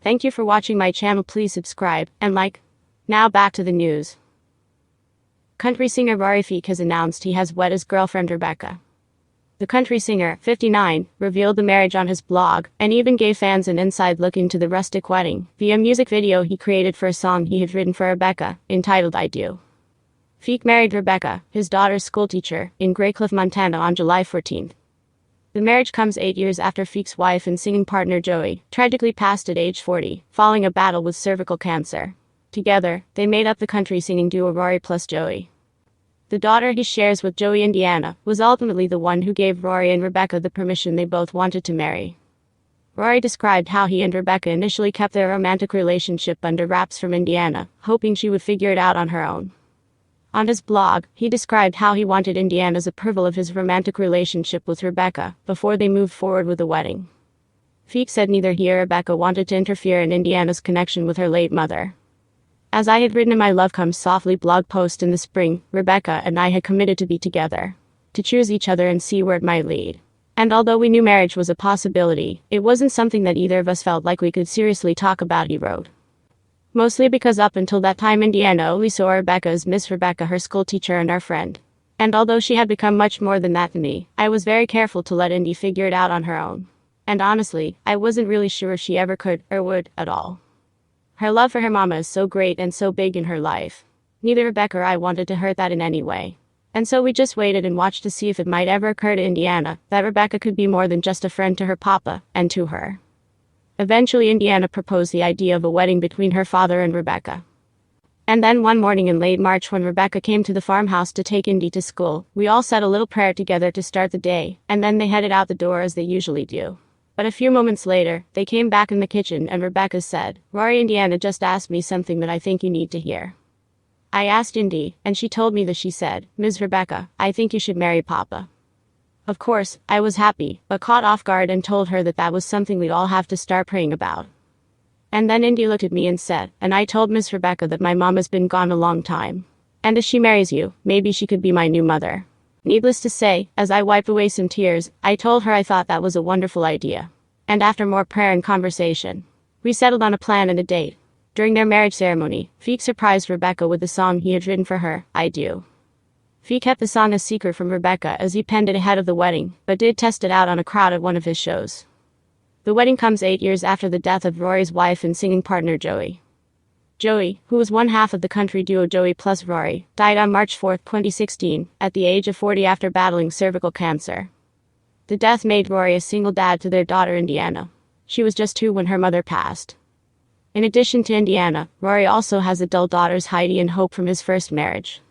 Thank you for watching my channel. Please subscribe and like. Now back to the news. Country singer Rory Feek has announced he has wed his girlfriend Rebecca. The country singer, 59, revealed the marriage on his blog, and even gave fans an inside look into the rustic wedding via a music video he created for a song he had written for Rebecca, entitled I Do. Feek married Rebecca, his daughter's schoolteacher, in Greycliff, Montana on July 14. The marriage comes 8 years after Feek's wife and singing partner Joey tragically passed at age 40, following a battle with cervical cancer. Together, they made up the country singing duo Rory plus Joey. The daughter he shares with Joey, Indiana, was ultimately the one who gave Rory and Rebecca the permission they both wanted to marry. Rory described how he and Rebecca initially kept their romantic relationship under wraps from Indiana, hoping she would figure it out on her own. On his blog, he described how he wanted Indiana's approval of his romantic relationship with Rebecca before they moved forward with the wedding. Feek said neither he or Rebecca wanted to interfere in Indiana's connection with her late mother. As I had written in my Love Comes Softly blog post in the spring, Rebecca and I had committed to be together, to choose each other and see where it might lead. And although we knew marriage was a possibility, it wasn't something that either of us felt like we could seriously talk about, he wrote. Mostly because up until that time Indiana only saw Rebecca as Miss Rebecca, her school teacher and our friend. And although she had become much more than that to me, I was very careful to let Indy figure it out on her own. And honestly, I wasn't really sure if she ever could, or would, at all. Her love for her mama is so great and so big in her life. Neither Rebecca or I wanted to hurt that in any way. And so we just waited and watched to see if it might ever occur to Indiana that Rebecca could be more than just a friend to her papa, and to her. Eventually Indiana proposed the idea of a wedding between her father and Rebecca. And then one morning in late March, when Rebecca came to the farmhouse to take Indy to school, we all said a little prayer together to start the day, and then they headed out the door as they usually do. But a few moments later, they came back in the kitchen and Rebecca said, "Rory, Indiana just asked me something that I think you need to hear." I asked Indy, and she told me that she said, "Ms. Rebecca, I think you should marry Papa." Of course, I was happy, but caught off guard and told her that that was something we'd all have to start praying about. And then Indy looked at me and said, "And I told Miss Rebecca that my mom has been gone a long time. And if she marries you, maybe she could be my new mother." Needless to say, as I wiped away some tears, I told her I thought that was a wonderful idea. And after more prayer and conversation, we settled on a plan and a date. During their marriage ceremony, Feek surprised Rebecca with the song he had written for her, I Do. Feek kept the song a secret from Rebecca as he penned it ahead of the wedding, but did test it out on a crowd at one of his shows. The wedding comes 8 years after the death of Rory's wife and singing partner Joey. Joey, who was one half of the country duo Joey plus Rory, died on March 4, 2016, at the age of 40 after battling cervical cancer. The death made Rory a single dad to their daughter Indiana. She was just 2 when her mother passed. In addition to Indiana, Rory also has adult daughters Heidi and Hope from his first marriage.